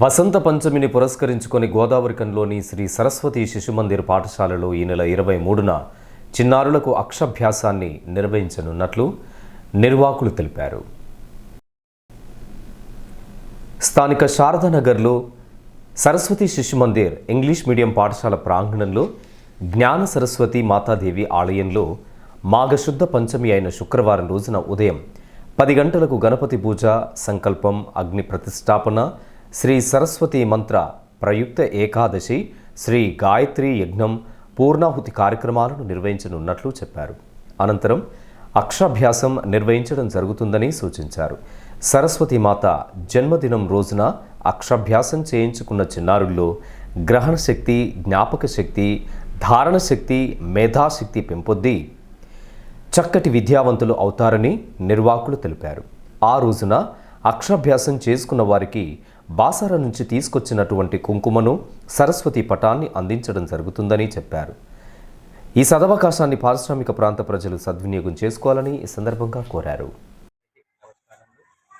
వసంత పంచమిని పురస్కరించుకొని గోదావరికంలోని శ్రీ సరస్వతి శిశుమందిర్ పాఠశాలలో ఈ నెల 23న చిన్నారులకు అక్షాభ్యాసాన్ని నిర్వహించనున్నట్లు నిర్వాహకులు తెలిపారు. స్థానిక శారదానగర్లో సరస్వతి శిశుమందిర్ ఇంగ్లీష్ మీడియం పాఠశాల ప్రాంగణంలో జ్ఞాన సరస్వతి మాతాదేవి ఆలయంలో మాఘశుద్ధ పంచమి అయిన శుక్రవారం రోజున ఉదయం 10 గంటలకు గణపతి పూజ, సంకల్పం, అగ్ని ప్రతిష్టాపన, శ్రీ సరస్వతి మంత్ర ప్రయుక్త ఏకాదశి, శ్రీ గాయత్రి యజ్ఞం, పూర్ణాహుతి కార్యక్రమాలను నిర్వహించనున్నట్లు చెప్పారు. అనంతరం అక్షాభ్యాసం నిర్వహించడం జరుగుతుందని సూచించారు. సరస్వతి మాత జన్మదినం రోజున అక్షాభ్యాసం చేయించుకున్న చిన్నారుల్లో గ్రహణ శక్తి, జ్ఞాపక శక్తి, ధారణ శక్తి, మేధాశక్తి పెంపొంది చక్కటి విద్యావంతులు అవుతారని నిర్వాహకులు తెలిపారు. ఆ రోజున అక్షరాభ్యాసం చేసుకున్న వారికి బాసర నుంచి తీసుకొచ్చినటువంటి కుంకుమను, సరస్వతి పటాన్ని అందించడం జరుగుతుందని చెప్పారు. ఈ సదవకాశాన్ని పారిశ్రామిక ప్రాంత ప్రజలు సద్వినియోగం చేసుకోవాలని ఈ సందర్భంగా కోరారు.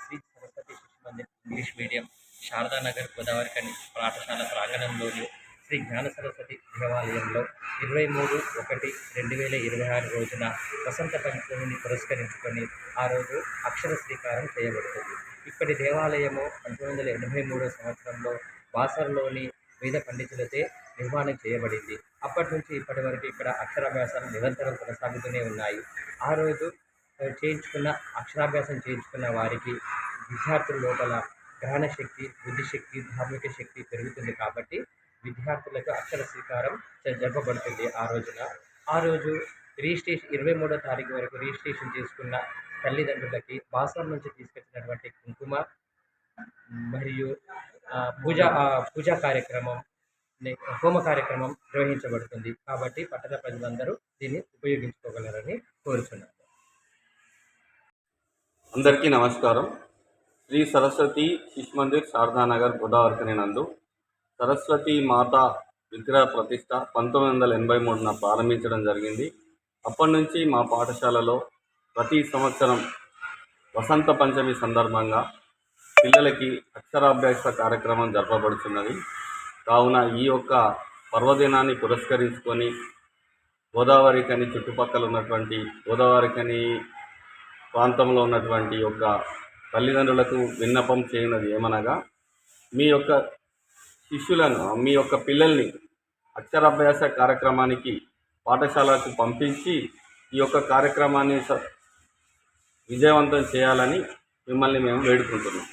శ్రీ సరస్వతి శిశుమందిర్ ఇంగ్లీష్ మీడియం శారదానగర్ గోదావరికని పాఠశాల ప్రాంగణంలోని శ్రీ జ్ఞాన సరస్వతి దేవాలయంలో 23/1/2026 రోజున వసంత పంచమిని పురస్కరించుకొని ఆ రోజు అక్షర శ్రీకారం చేయబడుతుంది. ఇప్పటి దేవాలయము 1983 సంవత్సరంలో బాసర్లోని వేద పండితులచే నిర్మాణం చేయబడింది. అప్పటి నుంచి ఇప్పటి వరకు ఇక్కడ అక్షరాభ్యాసాలు నిరంతరం కొనసాగుతూనే ఉన్నాయి. ఆ రోజు అక్షరాభ్యాసం చేయించుకున్న వారికి విద్యార్థుల లోపల గ్రహణ శక్తి, బుద్ధిశక్తి, ధార్మిక శక్తి పెరుగుతుంది. కాబట్టి విద్యార్థులకు అక్షర శ్రీకారం జరపబడుతుంది. ఆ రోజు రిజిస్ట్రేషన్ 23వ తారీఖు వరకు రిజిస్ట్రేషన్ చేసుకున్న తల్లిదండ్రులకి బాసర్ నుంచి తీసుకొచ్చినటువంటి కుంకుమ మరియు పూజా కార్యక్రమం, హోమ కార్యక్రమం నిర్వహించబడుతుంది. కాబట్టి పట్టణ ప్రజలందరూ దీన్ని ఉపయోగించుకోగలరని కోరుచున్నాను. అందరికీ నమస్కారం. శ్రీ సరస్వతి శిశుమందిర్ శారదానగర్ గోదావరికని నందు సరస్వతి మాత విగ్రహ ప్రతిష్ట 1983న ప్రారంభించడం జరిగింది. అప్పటి నుంచి మా పాఠశాలలో ప్రతి సంవత్సరం వసంత పంచమి సందర్భంగా పిల్లలకి అక్షరాభ్యాస కార్యక్రమం జరపబడుతున్నది. కావున ఈ యొక్క పర్వదినాన్ని పురస్కరించుకొని గోదావరికని చుట్టుపక్కల ఉన్నటువంటి గోదావరికని ప్రాంతంలో ఉన్నటువంటి యొక్క తల్లిదండ్రులకు విన్నపం చేయనది ఏమనగా, మీ యొక్క శిష్యులను, మీ యొక్క పిల్లల్ని అక్షరాభ్యాస కార్యక్రమానికి పాఠశాలకు పంపించి ఈ యొక్క కార్యక్రమాన్ని విజయవంతం చేయాలని మిమ్మల్ని మేము వేడుకుంటున్నాం.